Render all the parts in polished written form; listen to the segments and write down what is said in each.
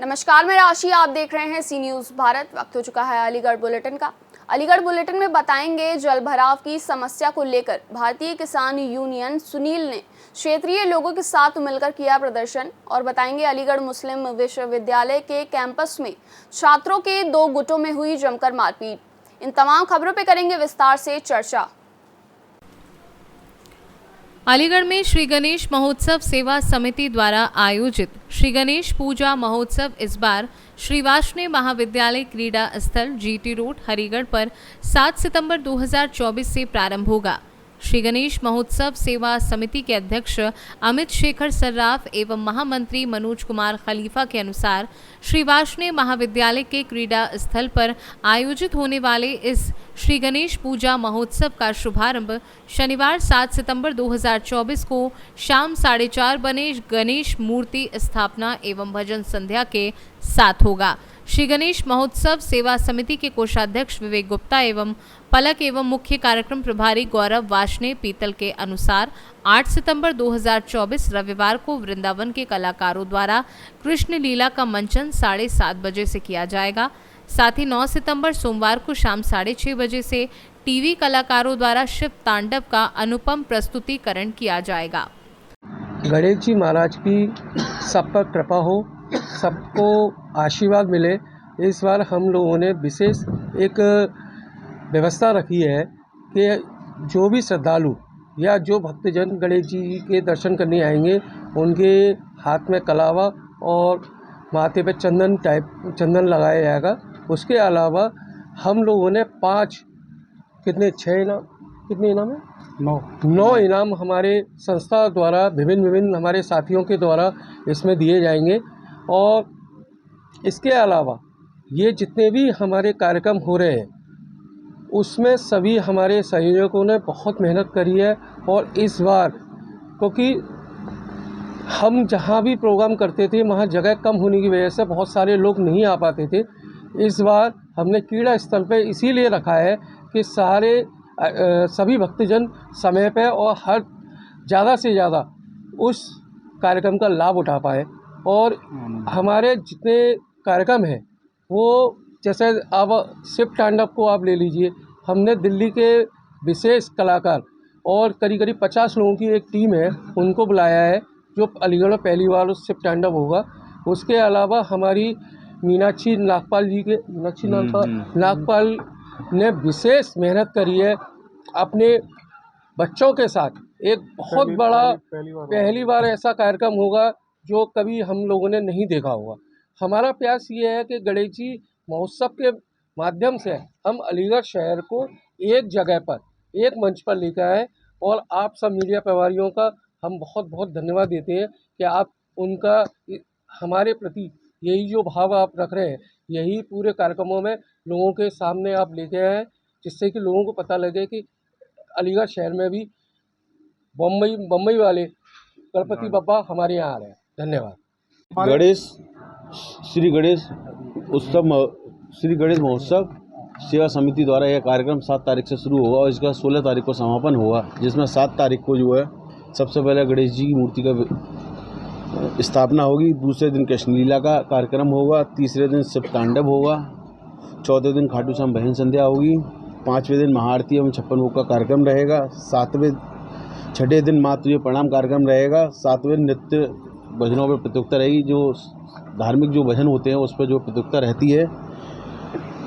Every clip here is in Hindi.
नमस्कार, मैं राशि। आप देख रहे हैं सी न्यूज़ भारत। वक्त हो चुका है अलीगढ़ बुलेटिन का। अलीगढ़ बुलेटिन में बताएंगे जल भराव की समस्या को लेकर भारतीय किसान यूनियन सुनील ने क्षेत्रीय लोगों के साथ मिलकर किया प्रदर्शन, और बताएंगे अलीगढ़ मुस्लिम विश्वविद्यालय के कैंपस में छात्रों के 2 गुटों में हुई जमकर मारपीट। इन तमाम खबरों पर करेंगे विस्तार से चर्चा। अलीगढ़ में श्री गणेश महोत्सव सेवा समिति द्वारा आयोजित श्री गणेश पूजा महोत्सव इस बार श्री वाष्णेय महाविद्यालय क्रीड़ा स्थल जीटी रोड हरिगढ़ पर 7 सितंबर 2024 से प्रारंभ होगा। श्री गणेश महोत्सव सेवा समिति के अध्यक्ष अमित शेखर सर्राफ एवं महामंत्री मनोज कुमार खलीफा के अनुसार श्री वाष्णेय महाविद्यालय के क्रीड़ा स्थल पर आयोजित होने वाले इस श्री गणेश पूजा महोत्सव का शुभारंभ शनिवार 7 सितंबर 2024 को शाम 4:30 बजे गणेश मूर्ति स्थापना एवं भजन संध्या के साथ होगा। श्री गणेश महोत्सव सेवा समिति के कोषाध्यक्ष विवेक गुप्ता एवं पलक एवं मुख्य कार्यक्रम प्रभारी गौरव वाष्णेय पीतल के अनुसार 8 सितंबर 2024 रविवार को वृंदावन के कलाकारों द्वारा कृष्ण लीला का मंचन 7:30 बजे से किया जाएगा। साथ ही 9 सितंबर सोमवार को शाम 6:30 बजे से टीवी कलाकारों द्वारा शिव तांडव का अनुपम प्रस्तुतिकरण किया जाएगा। गणेश जी महाराज की सब पर कृपा हो, सबको आशीर्वाद मिले। इस बार हम लोगों ने विशेष एक व्यवस्था रखी है कि जो भी श्रद्धालु या जो भक्तजन गणेश जी के दर्शन करने आएंगे उनके हाथ में कलावा और माथे पे चंदन लगाया जाएगा। उसके अलावा हम लोगों ने 9 इनाम हमारे संस्था द्वारा विभिन्न हमारे साथियों के द्वारा इसमें दिए जाएंगे। और इसके अलावा ये जितने भी हमारे कार्यक्रम हो रहे हैं उसमें सभी हमारे सहयोगियों ने बहुत मेहनत करी है। और इस बार क्योंकि हम जहाँ भी प्रोग्राम करते थे वहाँ जगह कम होने की वजह से बहुत सारे लोग नहीं आ पाते थे। इस बार हमने क्रीड़ा स्थल पे इसीलिए रखा है कि सभी भक्तजन समय पे और ज़्यादा से ज़्यादा उस कार्यक्रम का लाभ उठा पाए। और हमारे जितने कार्यक्रम हैं वो जैसे अब शिव तांडव को आप ले लीजिए, हमने दिल्ली के विशेष कलाकार और करीब 50 लोगों की एक टीम है उनको बुलाया है जो अलीगढ़ में पहली बार उस शिव तांडव होगा। उसके अलावा हमारी मीनाक्षी नागपाल ने विशेष मेहनत करी है अपने बच्चों के साथ। एक बहुत बड़ा पहली बार ऐसा कार्यक्रम होगा जो कभी हम लोगों ने नहीं देखा होगा। हमारा प्रयास ये है कि गणेश जी महोत्सव के माध्यम से हम अलीगढ़ शहर को एक जगह पर, एक मंच पर लेकर आए। और आप सब मीडिया प्रभारियों का हम बहुत बहुत धन्यवाद देते हैं कि आप उनका हमारे प्रति यही जो भाव आप रख रहे हैं यही पूरे कार्यक्रमों में लोगों के सामने आप लेके आए, जिससे कि लोगों को पता लगे कि अलीगढ़ शहर में भी बम्बई वाले गणपति बप्पा हमारे यहाँ आ रहे हैं। धन्यवाद। श्री गणेश महोत्सव सेवा समिति द्वारा यह कार्यक्रम 7 तारीख से शुरू होगा और इसका 16 तारीख को समापन होगा, जिसमें 7 तारीख को जो है सबसे पहले गणेश जी की मूर्ति का स्थापना होगी। दूसरे दिन कृष्ण लीला का कार्यक्रम होगा। तीसरे दिन शिव तांडव होगा। चौथे दिन खाटू श्याम भजन संध्या होगी। 5वें दिन महाआरती एवं 56 भोग का कार्यक्रम रहेगा। 6ठे दिन माँ तुझे प्रणाम कार्यक्रम रहेगा। 7वें नृत्य भजनों पर प्रतियोगिता रहेगी, जो धार्मिक जो भजन होते हैं उस पर जो प्रतियोगिता रहती है।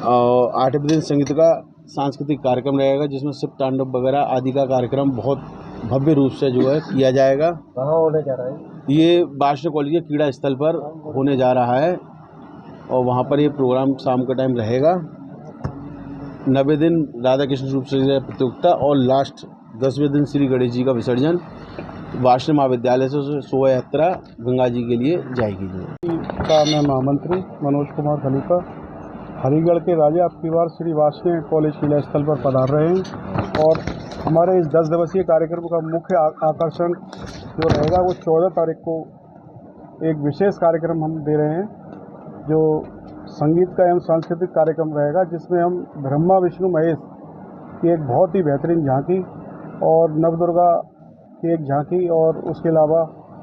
और 8वें दिन संगीत का सांस्कृतिक कार्यक्रम रहेगा, जिसमें शिव तांडव वगैरह आदि का कार्यक्रम बहुत भव्य रूप से जो है किया जाएगा। कहाँ होने जा रहा है? ये वाष्णेय कॉलेज के क्रीड़ा स्थल पर होने जा रहा है और वहाँ पर ये प्रोग्राम शाम का टाइम रहेगा। 90 दिन राधा कृष्ण रूप से प्रतियोगिता और लास्ट 10वें दिन श्री गणेश जी का विसर्जन वाष्णेय महाविद्यालय से शोभा यात्रा गंगा जी के लिए जाएगी। मैं महामंत्री मनोज कुमार खलीफा हरिगढ़ के राजा अब की बार श्री वाष्णेय कॉलेज क्रीड़ा स्थल पर पधार रहे हैं। और हमारे इस 10 दिवसीय कार्यक्रम का मुख्य आकर्षण जो रहेगा वो 14 तारीख को एक विशेष कार्यक्रम हम दे रहे हैं, जो संगीत का एवं सांस्कृतिक कार्यक्रम रहेगा, जिसमें हम ब्रह्मा विष्णु महेश की एक बहुत ही बेहतरीन झांकी और नवदुर्गा की एक झांकी, और उसके अलावा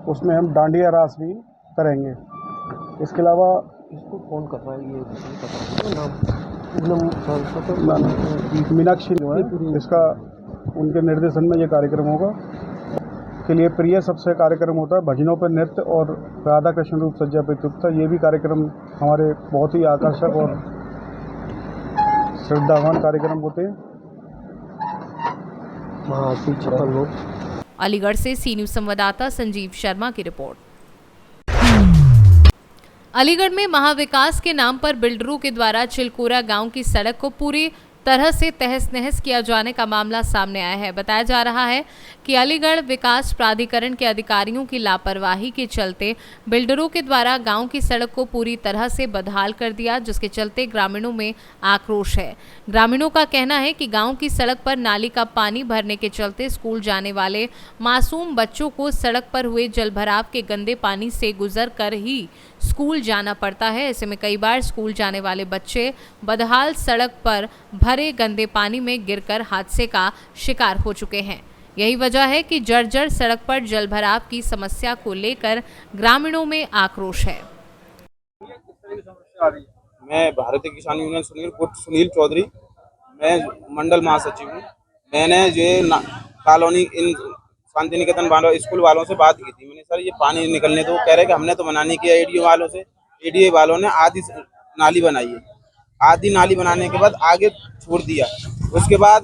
उसमें हम डांडिया रास भी करेंगे। इसके अलावा किसको फोन कर रहा है ये नहीं पता है नाम पूनम मीनाक्षी जो है इसका उनके निर्देशन में ये कार्यक्रम होगा। के लिए प्रिय सबसे कार्यक्रम होता है भजनों पर नृत्य और राधा कृष्ण रूप सज्जा प्रस्तुत। ये भी कार्यक्रम हमारे बहुत ही आकर्षक और श्रद्धावान कार्यक्रम होते हैं। अलीगढ़ से सी न्यूज़ संवाददाता संजीव शर्मा की रिपोर्ट। अलीगढ़ में महाविकास के नाम पर बिल्डरों के द्वारा चिलकोरा गांव की सड़क को पूरी तरह से तहस नहस किया जाने का मामला सामने आया है। बताया जा रहा है कि अलीगढ़ विकास प्राधिकरण के अधिकारियों की लापरवाही के चलते बिल्डरों के द्वारा गांव की सड़क को पूरी तरह से बदहाल कर दिया, जिसके चलते ग्रामीणों में आक्रोश है। ग्रामीणों का कहना है कि गांव की सड़क पर नाली का पानी भरने के चलते स्कूल जाने वाले मासूम बच्चों को सड़क पर हुए जलभराव के गंदे पानी से गुजर कर ही स्कूल जाना पड़ता है। ऐसे में कई बार स्कूल जाने वाले बच्चे बदहाल सड़क पर भरे गंदे पानी में गिरकर हादसे का शिकार हो चुके हैं। यही वजह है कि जर्जर सड़क पर जलभराव की समस्या को लेकर ग्रामीणों में आक्रोश है। मैं भारतीय किसान यूनियन सुनील चौधरी, मैं मंडल महासचिव हूँ। मैंने ये कॉलोनी इन शांति निकेतन वालों स्कूल वालों से बात की थी। मैंने सर ये पानी निकलने दो, कह रहे कि हमने तो मना नहीं किया एडीओ वालों से। एडीओ वालों ने आधी नाली बनाई है, आधी नाली बनाने के बाद आगे छोड़ दिया, उसके बाद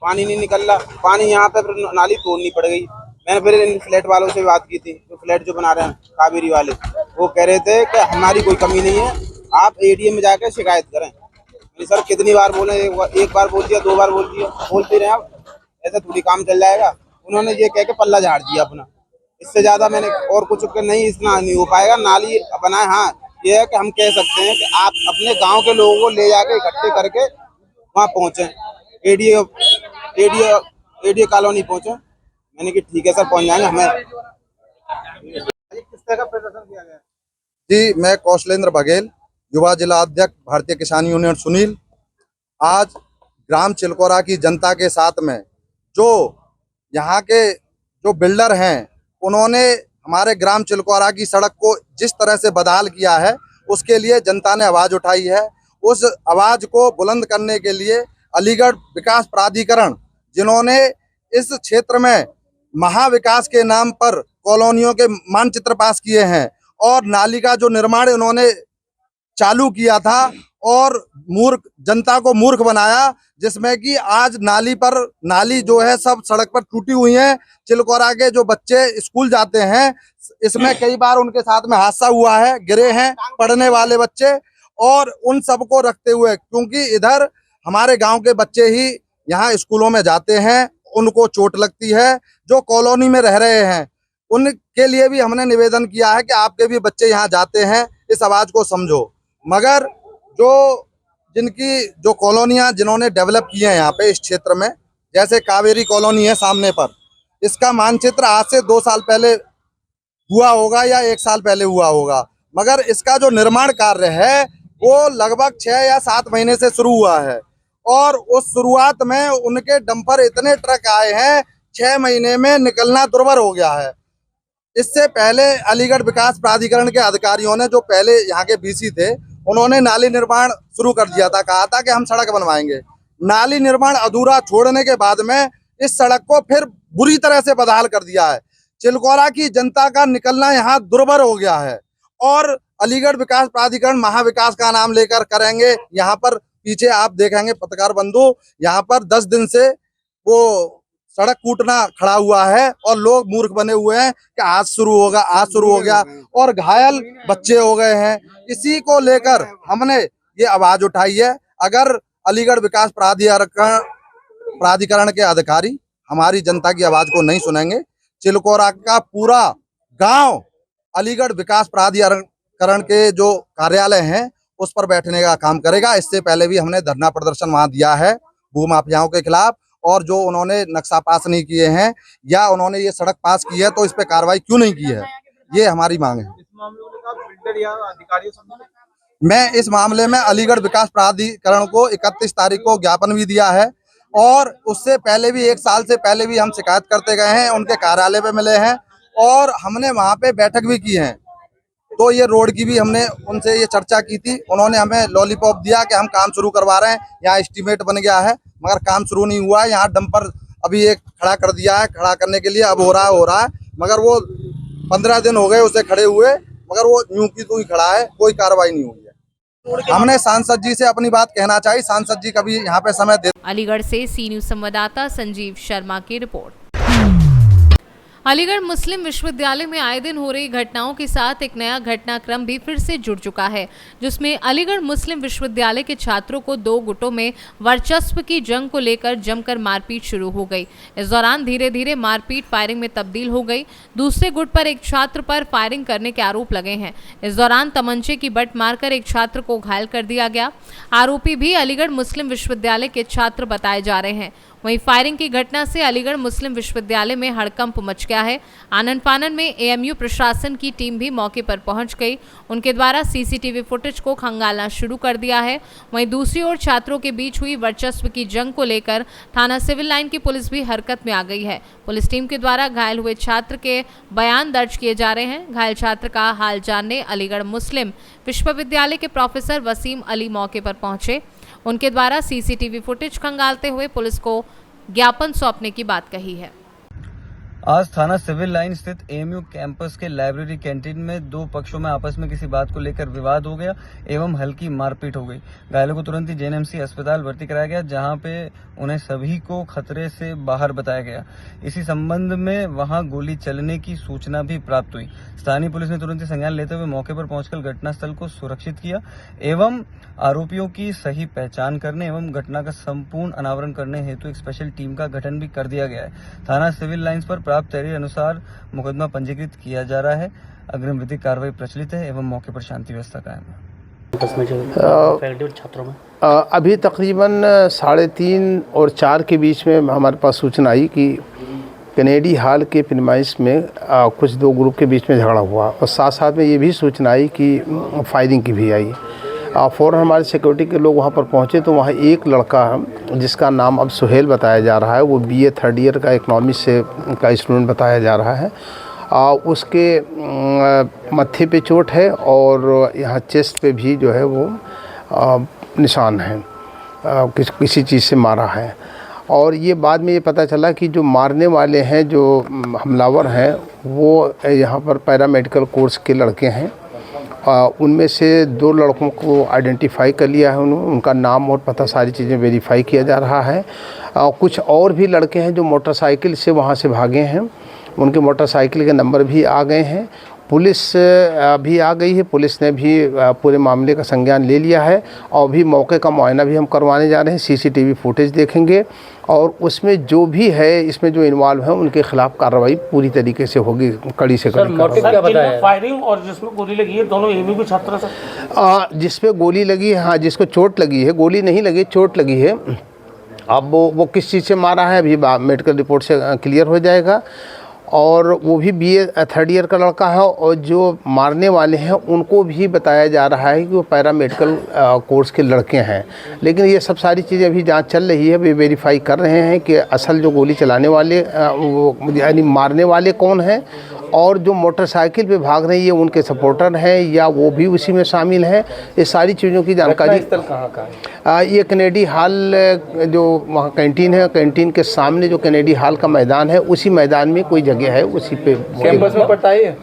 पानी नहीं निकल रहा। पानी यहाँ पे फिर नाली तोड़नी पड़ गई। मैंने फिर इन फ्लैट वालों से बात की थी, तो फ्लैट जो बना रहे हैं कावेरी वाले, वो कह रहे थे कि हमारी कोई कमी नहीं है, आप एडीएम में जाकर शिकायत करें। मैंने सर कितनी बार बोले, एक बार बोल दिया, 2 बार बोल दिया, बोलते रहे आप, ऐसा थोड़ी काम चल जाएगा। उन्होंने ये कह के पल्ला झाड़ दिया अपना, इससे ज्यादा मैंने और कुछ नहीं, इतना नहीं हो पाएगा। नाली बनाए, हाँ ये है कि हम कह सकते हैं कि आप अपने गांव के लोगों को ले जाके इकट्ठे करके वहाँ पहुँचे, एडीओ कॉलोनी पहुँचे। मैंने कि ठीक है सर पहुँच जाएंगे। हमें किस तरह का प्रदर्शन किया गया? जी, मैं कौशलेंद्र बघेल, युवा जिला अध्यक्ष भारतीय किसान यूनियन सुनील। आज ग्राम चिलकोरा की जनता के साथ में जो यहाँ के जो बिल्डर हैं, उन्होंने हमारे ग्राम चिलकोरा की सड़क को जिस तरह से बदहाल किया है, उसके लिए जनता ने आवाज़ उठाई है। उस आवाज़ को बुलंद करने के लिए अलीगढ़ विकास प्राधिकरण, जिन्होंने इस क्षेत्र में महाविकास के नाम पर कॉलोनियों के मानचित्र पास किए हैं और नाली का जो निर्माण उन्होंने चालू किया था और जनता को मूर्ख बनाया, जिसमें कि आज नाली जो है सब सड़क पर टूटी हुई है। चिलकोरा के जो बच्चे स्कूल जाते हैं, इसमें कई बार उनके साथ में हादसा हुआ है, गिरे हैं पढ़ने वाले बच्चे। और उन सबको रखते हुए, क्योंकि इधर हमारे गांव के बच्चे ही यहाँ स्कूलों में जाते हैं, उनको चोट लगती है। जो कॉलोनी में रह रहे हैं उनके लिए भी हमने निवेदन किया है कि आपके भी बच्चे यहाँ जाते हैं, इस आवाज को समझो। मगर जिनकी कॉलोनियाँ जिन्होंने डेवलप की है यहाँ पे इस क्षेत्र में, जैसे कावेरी कॉलोनी है सामने पर, इसका मानचित्र आज से 2 साल पहले हुआ होगा या 1 साल पहले हुआ होगा, मगर इसका जो निर्माण कार्य है वो लगभग 6 या 7 महीने से शुरू हुआ है। और उस शुरुआत में उनके डंपर इतने ट्रक आए हैं, 6 महीने में निकलना दुर्भर हो गया है। इससे पहले अलीगढ़ विकास प्राधिकरण के अधिकारियों ने, जो पहले यहाँ के बीसी थे, उन्होंने नाली निर्माण शुरू कर दिया था, कहा था कि हम सड़क बनवाएंगे। नाली निर्माण अधूरा छोड़ने के बाद में इस सड़क को फिर बुरी तरह से बदहाल कर दिया है। चिलकोरा की जनता का निकलना यहाँ दुर्भर हो गया है और अलीगढ़ विकास प्राधिकरण महाविकास का नाम लेकर करेंगे। यहाँ पर पीछे आप देखेंगे पत्रकार बंधु, यहाँ पर 10 दिन से वो सड़क कूटना खड़ा हुआ है और लोग मूर्ख बने हुए हैं कि आज शुरू होगा, आज शुरू हो गया, और घायल बच्चे हो गए हैं। इसी को लेकर हमने ये आवाज उठाई है। अगर अलीगढ़ विकास प्राधिकरण के अधिकारी हमारी जनता की आवाज को नहीं सुनेंगे, चिलकोरा का पूरा गांव अलीगढ़ विकास प्राधिकरण के जो कार्यालय हैं उस पर बैठने का काम करेगा। इससे पहले भी हमने धरना प्रदर्शन वहां दिया है भूमाफियाओं के खिलाफ, और जो उन्होंने नक्शा पास नहीं किए हैं या उन्होंने ये सड़क पास की है तो इस पे कार्रवाई क्यों नहीं की है, ये हमारी मांग है। इस मामले में बिल्डर या अधिकारियों से मैं इस मामले में अलीगढ़ विकास प्राधिकरण को 31 तारीख को ज्ञापन भी दिया है और उससे पहले भी 1 साल से पहले भी हम शिकायत करते गए हैं, उनके कार्यालय पे मिले हैं और हमने वहां पे बैठक भी की है। तो ये रोड की भी हमने उनसे ये चर्चा की थी। उन्होंने हमें लॉलीपॉप दिया कि हम काम शुरू करवा रहे हैं, यहाँ एस्टीमेट बन गया है, मगर काम शुरू नहीं हुआ है। यहाँ डंपर अभी एक खड़ा कर दिया है, खड़ा करने के लिए अब हो रहा है, मगर वो 15 दिन हो गए उसे खड़े हुए, मगर वो यूं की तू ही खड़ा है, कोई कार्रवाई नहीं हुई है। हमने सांसद जी से अपनी बात कहना चाहिए, सांसद जी कभी यहाँ पे समय दे। अलीगढ़ से सी न्यूज संवाददाता संजीव शर्मा की रिपोर्ट। अलीगढ़ मुस्लिम विश्वविद्यालय में आए दिन हो रही घटनाओं के साथ एक नया घटनाक्रम भी फिर से जुड़ चुका है, जिसमें अलीगढ़ मुस्लिम विश्वविद्यालय के छात्रों को 2 गुटों में वर्चस्व की जंग को लेकर जमकर मारपीट शुरू हो गई। इस दौरान धीरे धीरे मारपीट फायरिंग में तब्दील हो गई। दूसरे गुट पर एक छात्र पर फायरिंग करने के आरोप लगे हैं। इस दौरान तमंचे की बट मारकर एक छात्र को घायल कर दिया गया। आरोपी भी अलीगढ़ मुस्लिम विश्वविद्यालय के छात्र बताए जा रहे हैं। वहीं फायरिंग की घटना से अलीगढ़ मुस्लिम विश्वविद्यालय में हड़कंप मच गया है। आनन फानन में एएमयू प्रशासन की टीम भी मौके पर पहुंच गई। उनके द्वारा सीसीटीवी फुटेज को खंगालना शुरू कर दिया है। वहीं दूसरी ओर छात्रों के बीच हुई वर्चस्व की जंग को लेकर थाना सिविल लाइन की पुलिस भी हरकत में आ गई है। पुलिस टीम के द्वारा घायल हुए छात्र के बयान दर्ज किए जा रहे हैं। घायल छात्र का हाल जानने अलीगढ़ मुस्लिम विश्वविद्यालय के प्रोफेसर वसीम अली मौके पर पहुंचे। उनके द्वारा सीसीटीवी फुटेज खंगालते हुए पुलिस को ज्ञापन सौंपने की बात कही है। आज थाना सिविल लाइन स्थित एएमयू कैंपस के लाइब्रेरी कैंटीन में 2 पक्षों में आपस में किसी बात को लेकर विवाद हो गया एवं हल्की मारपीट हो गई। घायलों को तुरंत ही जेएनएमसी अस्पताल भर्ती कराया गया, जहां पे उन्हें सभी को खतरे से बाहर बताया गया। इसी संबंध में वहां गोली चलने की सूचना भी प्राप्त हुई। स्थानीय पुलिस ने तुरंत ही संज्ञान लेते हुए मौके पर पहुंचकर घटनास्थल को सुरक्षित किया एवं आरोपियों की सही पहचान करने एवं घटना का संपूर्ण अनावरण करने हेतु एक स्पेशल टीम का गठन भी कर दिया गया है। थाना सिविल लाइंस पर प्राप्त तहरीर अनुसार मुकदमा पंजीकृत किया जा रहा है। अग्रिम विधिक कार्रवाई प्रचलित है एवं मौके पर शांति व्यवस्था कायम है। छात्रों में अभी तकरीबन 3:30 और 4 के बीच में हमारे पास सूचना आई कि कैनेडी हॉल के प्रीमाइस में कुछ 2 ग्रुप के बीच में झगड़ा हुआ और साथ साथ में ये भी सूचना आई कि फायरिंग की भी आई। फ़ौरन हमारे सिक्योरिटी के लोग वहाँ पर पहुँचे तो वहाँ एक लड़का जिसका नाम अब सुहेल बताया जा रहा है, वो BA 3rd ईयर का इकोनॉमिक्स से का स्टूडेंट बताया जा रहा है। उसके मत्थे पे चोट है और यहाँ चेस्ट पे भी जो है वो निशान है, किसी चीज़ से मारा है। और ये बाद में ये पता चला कि जो मारने वाले हैं, जो हमलावर हैं, वो यहाँ पर पैरामेडिकल कोर्स के लड़के हैं। उनमें से 2 लड़कों को आइडेंटिफाई कर लिया है, उनका नाम और पता सारी चीज़ें वेरीफाई किया जा रहा है। कुछ और भी लड़के हैं जो मोटरसाइकिल से वहाँ से भागे हैं, उनके मोटरसाइकिल के नंबर भी आ गए हैं। पुलिस भी आ गई है, पुलिस ने भी पूरे मामले का संज्ञान ले लिया है और भी मौके का मुआयना भी हम करवाने जा रहे हैं। सीसीटीवी फुटेज देखेंगे और उसमें जो भी है, इसमें जो इन्वॉल्व है, उनके खिलाफ कार्रवाई पूरी तरीके से होगी, कड़ी से कड़ी कार्रवाई। फायरिंग और जिसमें गोली लगी है दोनों एएमयू के छात्र से। जिसपे गोली लगी है, हाँ, जिसको चोट लगी है, गोली नहीं लगी, चोट लगी है। अब वो किस चीज़ से मारा है अभी मेडिकल रिपोर्ट से क्लियर हो जाएगा। और वो भी BA 3rd ईयर का लड़का है और जो मारने वाले हैं उनको भी बताया जा रहा है कि वो पैरामेडिकल कोर्स के लड़के हैं। लेकिन ये सब सारी चीज़ें अभी जांच चल रही है, वे वेरीफाई कर रहे हैं कि असल जो गोली चलाने वाले वो यानी मारने वाले कौन हैं और जो मोटरसाइकिल पे भाग रही है उनके सपोर्टर हैं या वो भी उसी में शामिल हैं। ये सारी चीज़ों की जानकारी कहाँ का है? ये कैनेडी हॉल जो वहाँ कैंटीन है, कैंटीन के सामने जो कैनेडी हॉल का मैदान है, उसी मैदान में कोई जगह है, उसी पे कैंपस में पड़ता है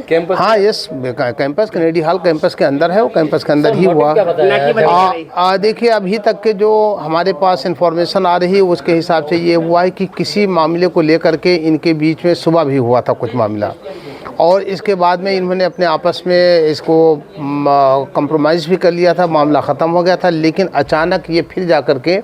कैंपस। हाँ, yes, campus Kennedy hall campus के अंदर है, वो कैंपस के अंदर ही हुआ। देखिए, अभी तक के जो हमारे पास इंफॉर्मेशन आ रही है उसके हिसाब से ये हुआ है कि किसी मामले को लेकर के इनके बीच में सुबह भी हुआ था कुछ मामला और इसके बाद में इन्होंने अपने आपस में इसको कंप्रोमाइज़ भी कर लिया था, मामला ख़त्म हो गया था। लेकिन अचानक ये फिर जा कर के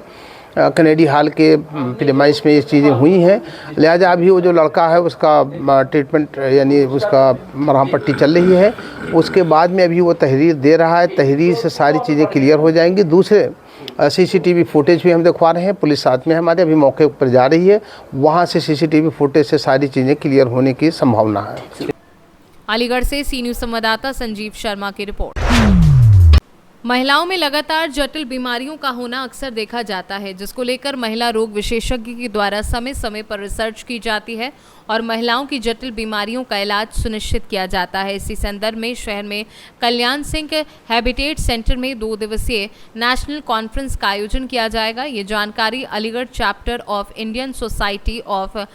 कैनेडी हॉल के प्रीमाइस में ये चीज़ें हुई हैं। लिहाजा अभी वो जो लड़का है उसका ट्रीटमेंट यानी उसका मरहम पट्टी चल रही है। उसके बाद में अभी वो तहरीर दे रहा है, तहरीर से सारी चीज़ें क्लियर हो जाएंगी। दूसरे सीसीटीवी फुटेज भी हम दिखवा रहे हैं, पुलिस साथ में हमारे अभी मौके पर जा रही है, वहाँ से सीसीटीवी फुटेज से सारी चीज़ें क्लियर होने की संभावना है। अलीगढ़ से सी न्यूज संवाददाता संजीव शर्मा की रिपोर्ट। महिलाओं में लगातार जटिल बीमारियों का होना अक्सर देखा जाता है, जिसको लेकर महिला रोग विशेषज्ञ के द्वारा समय समय पर रिसर्च की जाती है और महिलाओं की जटिल बीमारियों का इलाज सुनिश्चित किया जाता है। इसी संदर्भ में शहर में कल्याण सिंह हैबिटेट सेंटर में 2 दिवसीय नेशनल कॉन्फ्रेंस का आयोजन किया जाएगा। ये जानकारी Aligarh chapter of Indian society of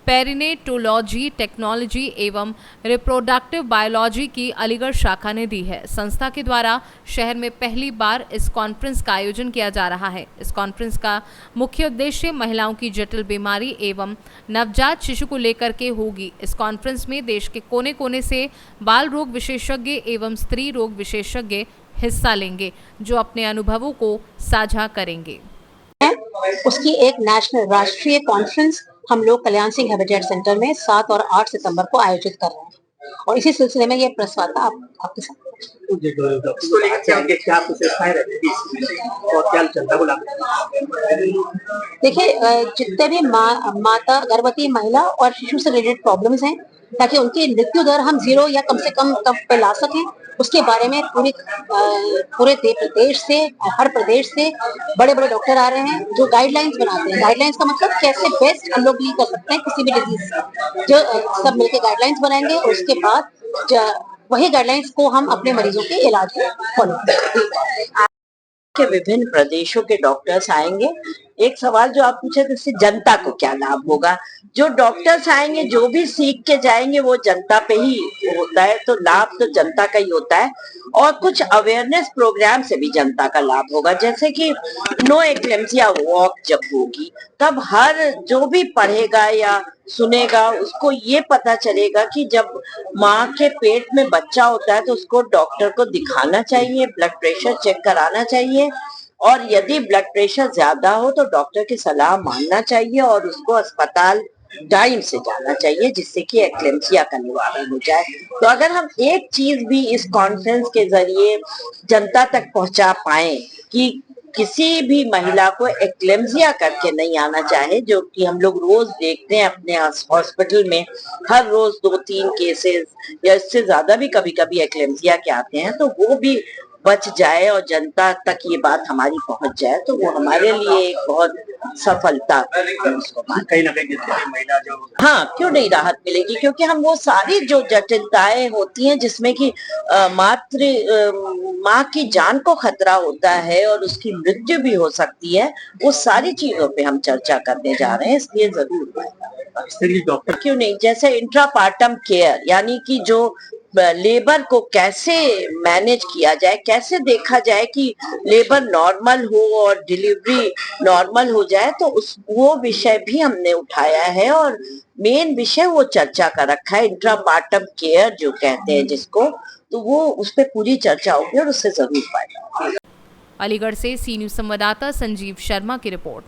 perinatology technology एवं रिप्रोडक्टिव बायोलॉजी की अलीगढ़ शाखा ने दी है। संस्था के द्वारा शहर में पहली बार इस कॉन्फ्रेंस का आयोजन किया जा रहा है। इस कॉन्फ्रेंस का मुख्य उद्देश्य महिलाओं की जटिल बीमारी एवं नवजात शिशु को लेकर के होगी। इस कॉन्फ्रेंस में देश के कोने कोने से बाल रोग विशेषज्ञ एवं स्त्री रोग विशेषज्ञ हिस्सा लेंगे, जो अपने अनुभवों को साझा करेंगे। उसकी एक नेशनल राष्ट्रीय कॉन्फ्रेंस हम लोग कल्याण सिंह हैबिटेट सेंटर में 7 और 8 सितंबर को आयोजित कर रहे हैं और इसी सिलसिले में ये प्रेस वार्ता आपके साथ। देखिए, जितने भी माता गर्भवती महिला और शिशु से रिलेटेड प्रॉब्लम्स हैं, ताकि उनकी मृत्यु दर हम 0 या कम से कम पे ला सकें, उसके बारे में पूरे प्रदेश से, हर प्रदेश से बड़े बड़े डॉक्टर आ रहे हैं जो गाइडलाइंस बनाते हैं। गाइडलाइंस का मतलब कैसे बेस्ट हम लोग डील कर सकते हैं किसी भी डिजीज से, जो सब मिलकर गाइडलाइंस बनाएंगे और उसके बाद वही गाइडलाइंस को हम अपने मरीजों के इलाज में फॉलो करेंगे। के विभिन्न प्रदेशों के डॉक्टर्स आएंगे। एक सवाल जो आप पूछे थे, इससे जनता को क्या लाभ होगा? जो डॉक्टर्स आएंगे, जो भी सीख के जाएंगे, वो जनता पे ही होता है, तो लाभ तो जनता का ही होता है। और कुछ अवेयरनेस प्रोग्राम से भी जनता का लाभ होगा, जैसे कि नो एक्लेम्सिया वॉक जब होगी, तब हर जो भी पढ़ेगा या सुनेगा उसको ये पता चलेगा कि जब माँ के पेट में बच्चा होता है तो उसको डॉक्टर को दिखाना चाहिए, ब्लड प्रेशर चेक कराना चाहिए और यदि ब्लड प्रेशर ज्यादा हो तो डॉक्टर की सलाह मानना चाहिए और उसको अस्पताल टाइम से जाना चाहिए, जिससे कि एक्लेम्सिया का निवारण हो जाए। तो अगर हम एक चीज भी इस कॉन्फ्रेंस के जरिए जनता तक पहुंचा पाए कि किसी भी महिला को एक्लेम्सिया करके नहीं आना चाहे, जो कि हम लोग रोज देखते हैं अपने हॉस्पिटल में, हर रोज 2-3 केसेस या इससे ज्यादा भी कभी कभी एक्लेम्सिया के आते हैं, तो वो भी बच जाए और जनता तक ये बात हमारी पहुंच जाए, तो वो हमारे लिए एक बहुत सफलता उसको कहीं ना कहीं महिला जो, हाँ, क्यों नहीं राहत मिलेगी, क्योंकि हम वो सारी जो जटिलताएं होती हैं जिसमें कि माँ की जान को खतरा होता है और उसकी मृत्यु भी हो सकती है, वो सारी चीजों पे हम चर्चा करने जा रहे हैं, इसलिए जरूर डॉक्टर क्यों नहीं, जैसे इंट्रापार्टम केयर, यानी कि जो लेबर को कैसे मैनेज किया जाए, कैसे देखा जाए कि लेबर नॉर्मल हो और डिलीवरी नॉर्मल हो जाए, तो वो विषय भी हमने उठाया है और मेन विषय वो चर्चा कर रखा है, इंट्रापार्टम केयर जो कहते हैं जिसको, तो वो उस पर पूरी चर्चा होगी और उससे जरूर फायदा। अलीगढ़ से सी न्यूज संवाददाता संजीव शर्मा की रिपोर्ट।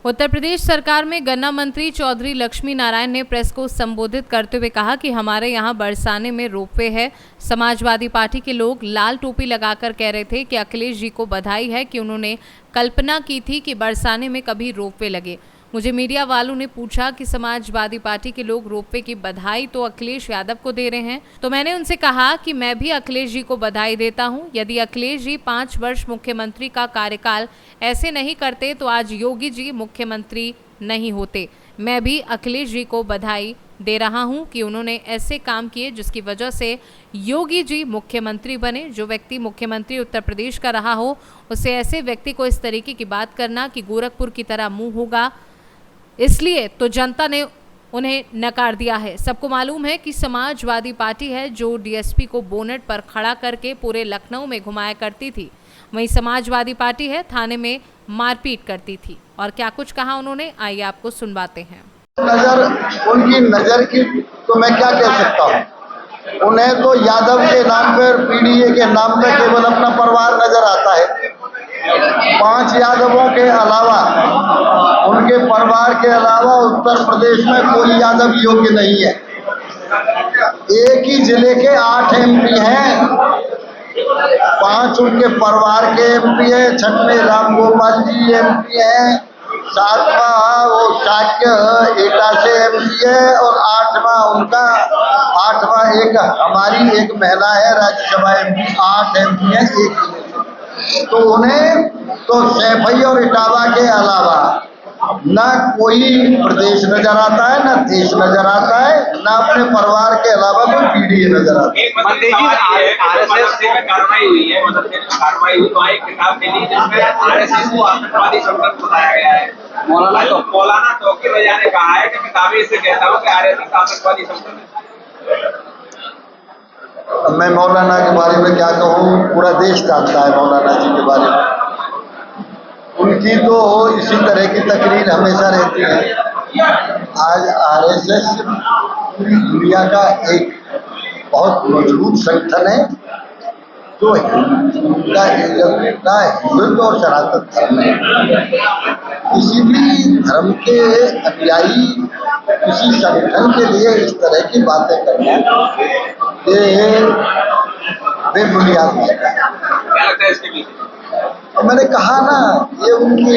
उत्तर प्रदेश सरकार में गन्ना मंत्री चौधरी लक्ष्मी नारायण ने प्रेस को संबोधित करते हुए कहा कि हमारे यहाँ बरसाने में रोपवे है। समाजवादी पार्टी के लोग लाल टोपी लगाकर कह रहे थे कि अखिलेश जी को बधाई है कि उन्होंने कल्पना की थी कि बरसाने में कभी रोपवे लगे। मुझे मीडिया वालों ने पूछा कि समाजवादी पार्टी के लोग रोपवे की बधाई तो अखिलेश यादव को दे रहे हैं, तो मैंने उनसे कहा कि मैं भी अखिलेश जी को बधाई देता हूं। यदि अखिलेश जी 5 वर्ष मुख्यमंत्री का कार्यकाल ऐसे नहीं करते तो आज योगी जी मुख्यमंत्री नहीं होते। मैं भी अखिलेश जी को बधाई दे रहा हूं कि उन्होंने ऐसे काम किए जिसकी वजह से योगी जी मुख्यमंत्री बने। जो व्यक्ति मुख्यमंत्री उत्तर प्रदेश का रहा हो, उसे ऐसे व्यक्ति को इस तरीके की बात करना कि गोरखपुर की तरह मुंह होगा, इसलिए तो जनता ने उन्हें नकार दिया है। सबको मालूम है कि समाजवादी पार्टी है जो डीएसपी को बोनेट पर खड़ा करके पूरे लखनऊ में घुमाया करती थी। वहीं समाजवादी पार्टी है थाने में मारपीट करती थी। और क्या कुछ कहा उन्होंने, आइए आपको सुनवाते हैं। नजर उनकी नजर की तो मैं क्या कह सकता हूँ, उन्हें तो यादव के नाम पर, पीडीए के नाम पर केवल अपना परिवार नजर आता है। 5 यादवों के अलावा, उनके परिवार के अलावा उत्तर प्रदेश में कोई यादव योग्य नहीं है। एक ही जिले के 8 एमपी हैं, 5 उनके परिवार के एमपी है, 6वें राम गोपाल जी एमपी हैं, 7वां वो शाक्य एटा से एमपी है और 8वां उनका 8 भाजपा एक हमारी एक महिला है राज्यसभा MP, 8 MP है एक जिले से, तो उन्हें तो सैफई और इटावा के अलावा न कोई प्रदेश नजर आता है, न देश नजर आता है, न अपने परिवार के अलावा कोई पीढ़ी नजर आता है। आरएसएस से कार्रवाई हुई है, कार्रवाई हुई तो एक किताब के लिए जिसमें आरएसएस को आतंकवादी संगठन बताया गया है। मौलाना तौकीर रजा ने कहा है कि मैं दावे से कहता हूँ कि आरएसएस आतंकवादी संगठन है। मैं मौलाना के बारे में क्या कहूँ, पूरा देश जानता है मौलाना जी के बारे में। उनकी तो इसी तरह की तकरीर हमेशा रहती है। आज आरएसएस पूरी दुनिया का एक बहुत मजबूत संगठन है जो हिंदुत्व और सनातन धर्म है। किसी भी धर्म के अनुयायी किसी संगठन के लिए इस तरह की बातें करना ये बेबुनियाद है। क्या लगता है इसके पीछे? और मैंने कहा ना, ये उनकी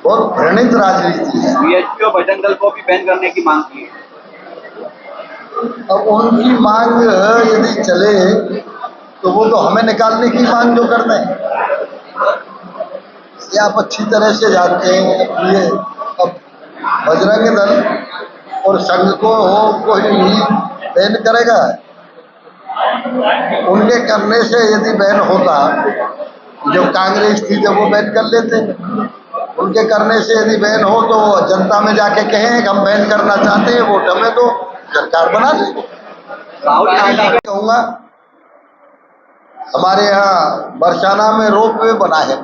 बहुत घृणित राजनीति है। बीएचपी और बजरंग दल को भी बैन करने की मांग की है। अब उनकी मांग यदि चले तो वो तो हमें निकालने की मांग जो करते हैं, ये आप अच्छी तरह से जानते हैं। ये अब बजरंग दल और संघ को कोई बैन करेगा? उनके करने से यदि बैन होता, जो कांग्रेस थी जब वो बैन कर लेते, उनके करने से यदि बैन हो तो जनता में जाके कहें कि हम बैन करना चाहते हैं, वोट हमें तो सरकार बना दे। कहूँगा हमारे यहाँ बरसाना में रोपवे बना है,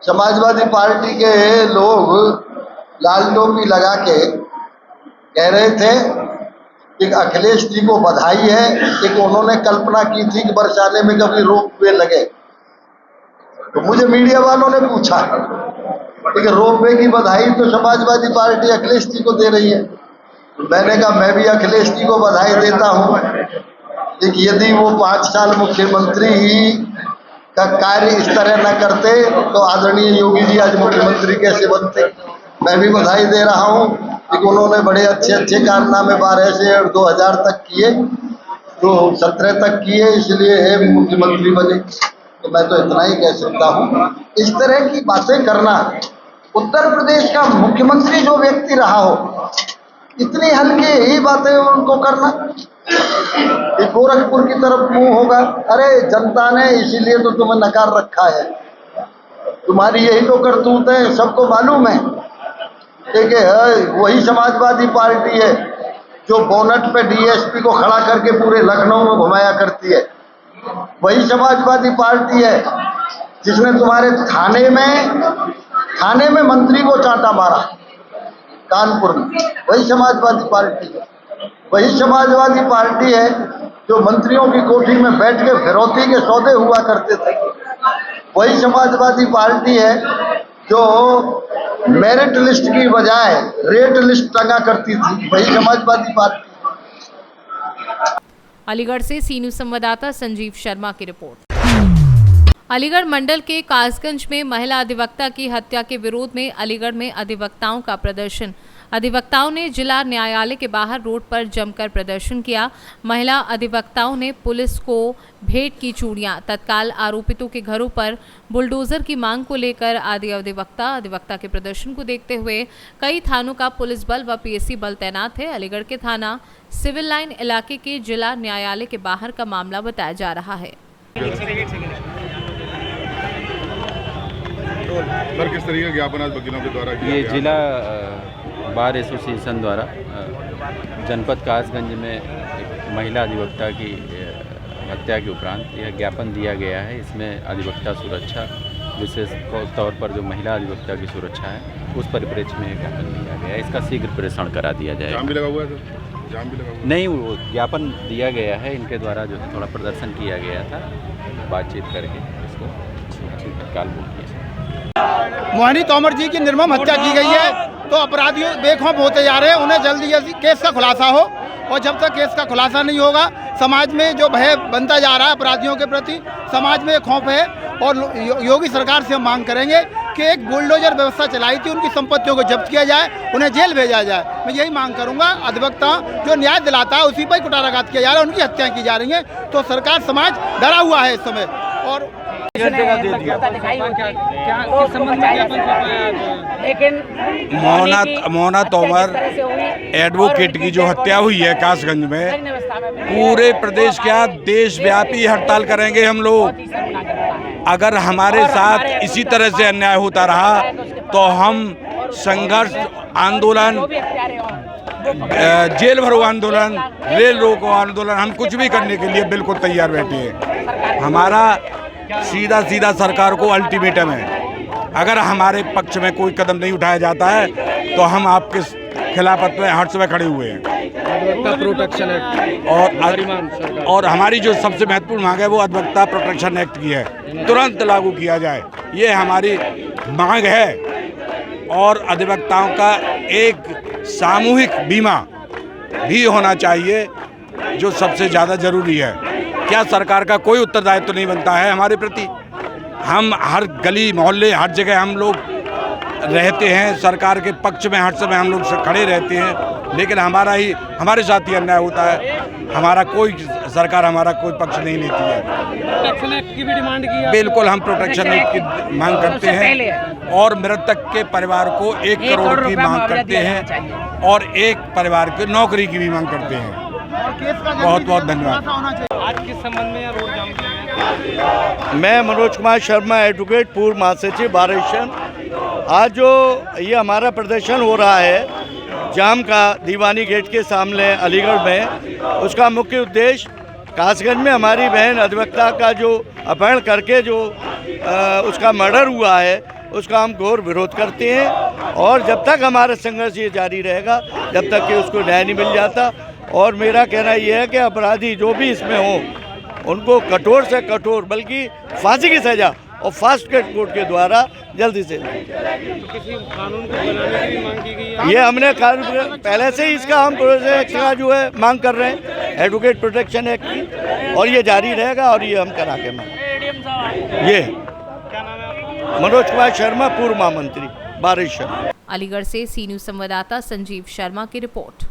समाजवादी पार्टी के लोग लाल टोपी लगा के कह रहे थे कि अखिलेश जी को बधाई है कि उन्होंने कल्पना की थी कि बरसाने में कभी रोपवे लगे। तो मुझे मीडिया वालों ने पूछा कि रोपवे की बधाई तो समाजवादी पार्टी अखिलेश जी को दे रही है। मैंने कहा मैं भी अखिलेश जी को बधाई देता हूँ कि यदि वो 5 साल मुख्यमंत्री का कार्य इस तरह न करते तो आदरणीय योगी जी आज मुख्यमंत्री कैसे बनते। मैं भी बधाई दे रहा हूँ कि उन्होंने बड़े अच्छे अच्छे कारनामे 12 से 2000 तक किए, तो 17 तक किए, इसलिए मुख्यमंत्री बने। तो मैं तो इतना ही कह सकता हूँ। इस तरह की बातें करना, उत्तर प्रदेश का मुख्यमंत्री जो व्यक्ति रहा हो, इतनी हल्की ही बातें उनको करना, गोरखपुर की तरफ मुंह होगा। अरे जनता ने इसीलिए तो तुम्हें नकार रखा है, तुम्हारी यही तो करतूत है, सबको मालूम है। वही समाजवादी पार्टी है जो बोनट पे डीएसपी को खड़ा करके पूरे लखनऊ में घुमाया करती है। वही समाजवादी पार्टी है जिसने तुम्हारे थाने में मंत्री को चांटा मारा कानपुर में। वही समाजवादी पार्टी है। वही समाजवादी पार्टी है जो मंत्रियों की कोठी में बैठ के फिरौती के सौदे हुआ करते थे। वही समाजवादी पार्टी है जो मेरिट लिस्ट की बजाय रेट लिस्ट टंगा करती थी। वही समाजवादी पार्टी। अलीगढ़ से सी न्यूज़ संवाददाता संजीव शर्मा की रिपोर्ट। अलीगढ़ मंडल के कासगंज में महिला अधिवक्ता की हत्या के विरोध में अलीगढ़ में अधिवक्ताओं का प्रदर्शन। अधिवक्ताओं ने जिला न्यायालय के बाहर रोड पर जमकर प्रदर्शन किया। महिला अधिवक्ताओं ने पुलिस को भेंट की चूड़ियां। तत्काल आरोपितों के घरों पर बुलडोजर की मांग को लेकर आदि अधिवक्ता के प्रदर्शन को देखते हुए कई थानों का पुलिस बल व पीएससी बल तैनात है। अलीगढ़ के थाना सिविल लाइन इलाके के जिला न्यायालय के बाहर का मामला बताया जा रहा है। सर, किस तरीके का ज्ञापन आज वकीलों के द्वारा किया ये गया? जिला बार एसोसिएशन द्वारा जनपद कासगंज में एक महिला अधिवक्ता की हत्या के उपरांत यह ज्ञापन दिया गया है। इसमें अधिवक्ता सुरक्षा, विशेष तौर पर जो महिला अधिवक्ता की सुरक्षा है, उस परिप्रेक्ष्य में ज्ञापन दिया गया है। इसका शीघ्र प्रेषण करा दिया जाएगा। जाम भी लगा हुआ है सर? जाम भी लगा हुआ है? नहीं, वो ज्ञापन दिया गया है। इनके द्वारा जो है थोड़ा प्रदर्शन किया गया था, बातचीत करके इसको तत्काल बोल दिया। मोहिनी तोमर जी की निर्मम हत्या की गई है। तो अपराधियों बेखौफ होते जा रहे हैं। उन्हें जल्दी जल्दी केस का खुलासा हो, और जब तक केस का खुलासा नहीं होगा समाज में जो भय बनता जा रहा है अपराधियों के प्रति, समाज में खौफ है। और योगी सरकार से हम मांग करेंगे कि एक बुलडोजर व्यवस्था चलाई थी, उनकी संपत्तियों को जब्त किया जाए, उन्हें जेल भेजा जाए। मैं यही मांग करूंगा। अधिवक्ता जो न्याय दिलाता है उसी पर कुठाराघात किया जा रहा है, उनकी हत्या की जा रही है। तो सरकार समाज डरा हुआ है इस समय। और मोना तोमर एडवोकेट की जो हत्या हुई है कासगंज में, पूरे प्रदेश क्या देशव्यापी हड़ताल करेंगे हम लोग। अगर हमारे साथ इसी तरह से अन्याय होता रहा तो हम संघर्ष आंदोलन, जेल भरो आंदोलन, रेल रोको आंदोलन, हम कुछ भी करने के लिए बिल्कुल तैयार बैठे हैं। हमारा सीधा सीधा सरकार को अल्टीमेटम है, अगर हमारे पक्ष में कोई कदम नहीं उठाया जाता है तो हम आपके खिलाफत में हर समय खड़े हुए हैं। प्रोटेक्शन एक्ट और हमारी जो सबसे महत्वपूर्ण मांग है वो अधिवक्ता प्रोटेक्शन एक्ट की है, तुरंत लागू किया जाए, ये हमारी मांग है। और अधिवक्ताओं का एक सामूहिक बीमा भी होना चाहिए, जो सबसे ज़्यादा ज़रूरी है। क्या सरकार का कोई उत्तरदायित्व नहीं बनता है हमारे प्रति? हम हर गली मोहल्ले हर जगह हम लोग रहते हैं, सरकार के पक्ष में हर समय हम लोग खड़े रहते हैं, लेकिन हमारे साथ ही अन्याय होता है। हमारा कोई सरकार हमारा कोई पक्ष नहीं लेती है। प्रोटेक्शन एक्ट की भी डिमांड की है। बिल्कुल, हम प्रोटेक्शन एक्ट की मांग करते हैं और मृतक के परिवार को 1 करोड़ की मांग करते हैं और एक परिवार की नौकरी की भी मांग करते हैं। बहुत बहुत धन्यवाद। आज किस संबंध में रोड जाम? मैं मनोज कुमार शर्मा, एडवोकेट, पूर्व महासचिव बार एशियन। आज जो ये हमारा प्रदर्शन हो रहा है जाम का दीवानी गेट के सामने अलीगढ़ में, उसका मुख्य उद्देश्य कासगंज में हमारी बहन अधिवक्ता का जो अपहरण करके जो उसका मर्डर हुआ है उसका हम घोर विरोध करते हैं। और जब तक हमारा संघर्ष ये जारी रहेगा, जब तक कि उसको न्याय नहीं मिल जाता। और मेरा कहना ये है कि अपराधी जो भी इसमें हों उनको कठोर से कठोर बल्कि फांसी की सज़ा और फास्ट ट्रैक कोर्ट के द्वारा जल्दी से किसी कानून को बनाने की भी मांग की गई है। ये हमने पहले से ही इसका हम का जो है मांग कर रहे हैं, एडवोकेट प्रोटेक्शन एक्ट की, और ये जारी रहेगा और ये हम करा के मांग। ये मनोज कुमार शर्मा, पूर्व महामंत्री, बार एशियन। अलीगढ़ से सी न्यूज़ संवाददाता संजीव शर्मा की रिपोर्ट।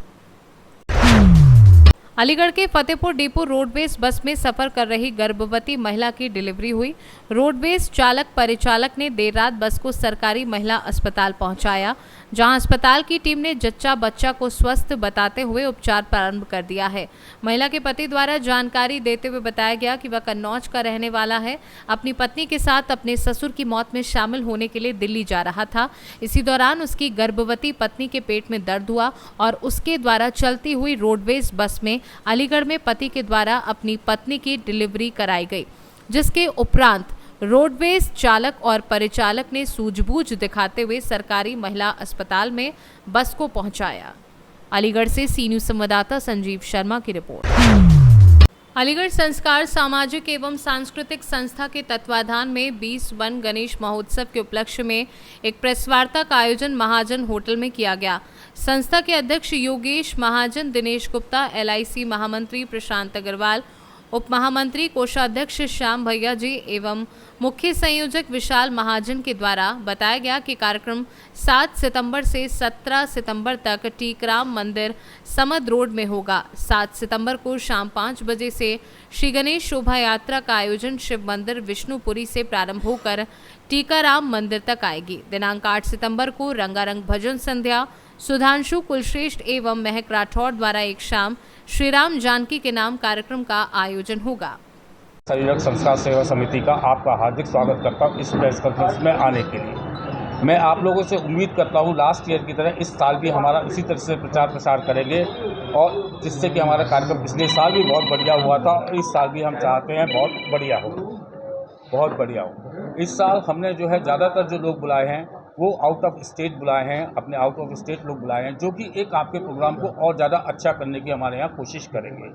अलीगढ़ के फतेहपुर डिपो रोडवेज बस में सफर कर रही गर्भवती महिला की डिलीवरी हुई। रोडवेज चालक परिचालक ने देर रात बस को सरकारी महिला अस्पताल पहुंचाया, जहां अस्पताल की टीम ने जच्चा बच्चा को स्वस्थ बताते हुए उपचार प्रारंभ कर दिया है। महिला के पति द्वारा जानकारी देते हुए बताया गया कि वह कन्नौज का रहने वाला है, अपनी पत्नी के साथ अपने ससुर की मौत में शामिल होने के लिए दिल्ली जा रहा था। इसी दौरान उसकी गर्भवती पत्नी के पेट में दर्द हुआ और उसके द्वारा चलती हुई रोडवेज बस में अलीगढ़ में पति के द्वारा अपनी पत्नी की डिलीवरी कराई गई, जिसके उपरांत रोडवेज चालक और परिचालक ने सूझबूझ दिखाते हुए सरकारी महिला अस्पताल में बस को पहुंचाया। अलीगढ़ से सी न्यूज़ संवाददाता संजीव शर्मा की रिपोर्ट। अलीगढ़ संस्कार सामाजिक एवं सांस्कृतिक संस्था के तत्वाधान में 20 वन गणेश महोत्सव के उपलक्ष्य में एक प्रेस वार्ता का आयोजन महाजन होटल में किया गया। संस्था के अध्यक्ष योगेश महाजन, दिनेश गुप्ता, LIC महामंत्री प्रशांत अग्रवाल, उप महामंत्री कोषाध्यक्ष श्याम भैया जी एवं मुख्य संयोजक विशाल महाजन के द्वारा बताया गया कि कार्यक्रम 7 सितंबर से 17 सितंबर तक टीकराम मंदिर समद रोड में होगा। 7 सितंबर को शाम 5 बजे से श्री गणेश शोभा यात्रा का आयोजन शिव मंदिर विष्णुपुरी से प्रारंभ होकर टीकाराम मंदिर तक आएगी। दिनांक 8 सितंबर को रंगारंग भजन संध्या सुधांशु कुलश्रेष्ठ एवं महक राठौड़ द्वारा एक शाम श्री राम जानकी के नाम कार्यक्रम का आयोजन होगा। शरीरक संस्कार सेवा समिति का आपका हार्दिक स्वागत करता हूँ इस प्रेस कॉन्फ्रेंस में आने के लिए। मैं आप लोगों से उम्मीद करता हूँ लास्ट ईयर की तरह इस साल भी हमारा इसी तरह से प्रचार प्रसार करेंगे, और जिससे कि हमारा कार्यक्रम पिछले साल भी बहुत बढ़िया हुआ था और इस साल भी हम चाहते हैं बहुत बढ़िया हो। इस साल हमने जो है ज़्यादातर जो लोग बुलाए हैं वो आउट ऑफ स्टेट बुलाए हैं, अपने आउट ऑफ स्टेट लोग बुलाए हैं, जो कि एक आपके प्रोग्राम को और ज़्यादा अच्छा करने की हमारे यहाँ कोशिश करेंगे।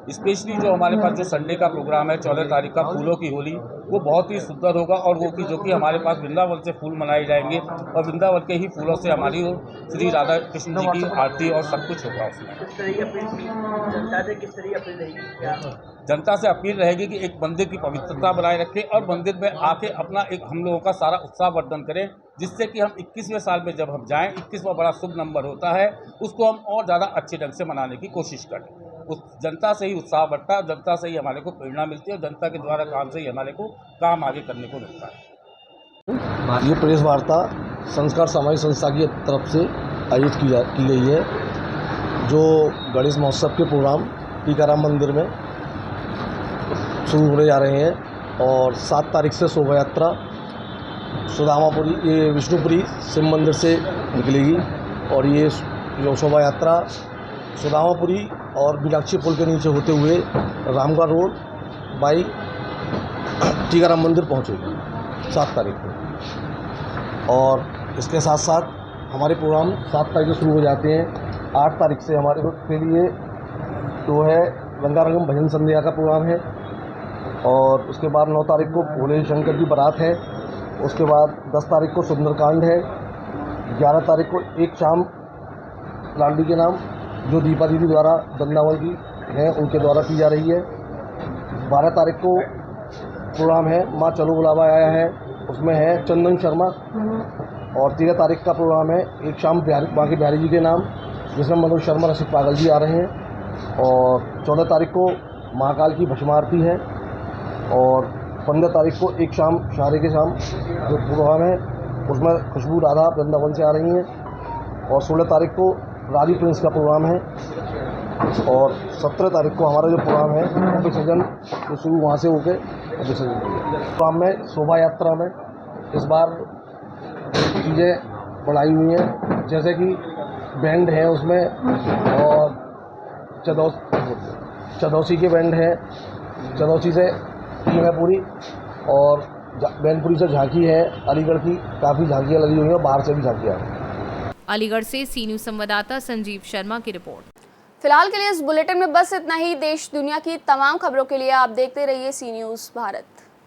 स्पेशली जो हमारे पास जो संडे का प्रोग्राम है 14 तारीख का फूलों की होली, वो बहुत ही सुंदर होगा और वो जो कि हमारे पास वृंदावन से फूल मनाए जाएंगे और वृंदावन के ही फूलों से हमारी श्री राधा कृष्ण जी की आरती और सब कुछ होगा उसमें। जनता से अपील रहेगी कि एक मंदिर की पवित्रता बनाए रखें और मंदिर में आके अपना एक हम लोगों का सारा उत्साह वर्धन करें, जिससे कि हम 21वें साल में जब हम जाएं, 21वां बड़ा शुभ नंबर होता है, उसको हम और ज़्यादा अच्छे ढंग से मनाने की कोशिश करें। उस जनता से ही उत्साह बढ़ता है, जनता से ही हमारे को प्रेरणा मिलती है और जनता के द्वारा काम से ही हमारे को काम आगे करने को मिलता है। ये प्रेस वार्ता संस्कार सामाजिक संस्था की तरफ से आयोजित की गई है, जो गणेश महोत्सव के प्रोग्राम टीकाराम मंदिर में शुरू होने जा रहे हैं और 7 तारीख से शोभा यात्रा सुदामापुरी ये विष्णुपुरी शिव मंदिर से निकलेगी और ये जो शोभा यात्रा सुदामापुरी और मीनाक्षी पुल के नीचे होते हुए रामगढ़ रोड बाई टीकाराम मंदिर पहुंचेगी 7 तारीख को। और इसके साथ साथ हमारे प्रोग्राम 7 तारीख को शुरू हो जाते हैं। 8 तारीख से हमारे के लिए जो है रंगारंगम भजन संध्या का प्रोग्राम है और उसके बाद 9 तारीख को भोले शंकर की बारात है। उसके बाद 10 तारीख को सुंदरकांड है। 11 तारीख को एक शाम लांडी के नाम जो दीपा दीदी द्वारा वृंदावन की हैं उनके द्वारा की जा रही है। 12 तारीख को प्रोग्राम है माँ चलो बुलावा आया है, उसमें है चंदन शर्मा। और 13 तारीख का प्रोग्राम है एक शाम माँ के बिहारी जी के नाम, जिसमें मनोज शर्मा रसिक पागल जी आ रहे हैं। और 14 तारीख को महाकाल की भस्म आरती है और 15 तारीख को एक शाम शारे के शाम जो प्रोग्राम है उसमें खुशबू राधा वृंदावन से आ रही हैं। और 16 तारीख को राजी प्रिंस का प्रोग्राम है और 17 तारीख को हमारा जो प्रोग्राम है विसर्जन तो शुरू वहाँ से होकर विसर्जन प्रोग्राम में शोभा यात्रा में इस बार चीज़ें बढ़ाई हुई हैं, जैसे कि बैंड है उसमें और चदौसी के बैंड है, चदौसी से टीम है पूरी और बैनपुरी से झांकी है, अलीगढ़ की काफ़ी झांकियाँ लगी हुई हैं और बाहर से भी झांकियाँ हैं। अलीगढ़ से सी न्यूज़ संवाददाता संजीव शर्मा की रिपोर्ट। फिलहाल के लिए इस बुलेटिन में बस इतना ही। देश दुनिया की तमाम खबरों के लिए आप देखते रहिए सी न्यूज़ भारत।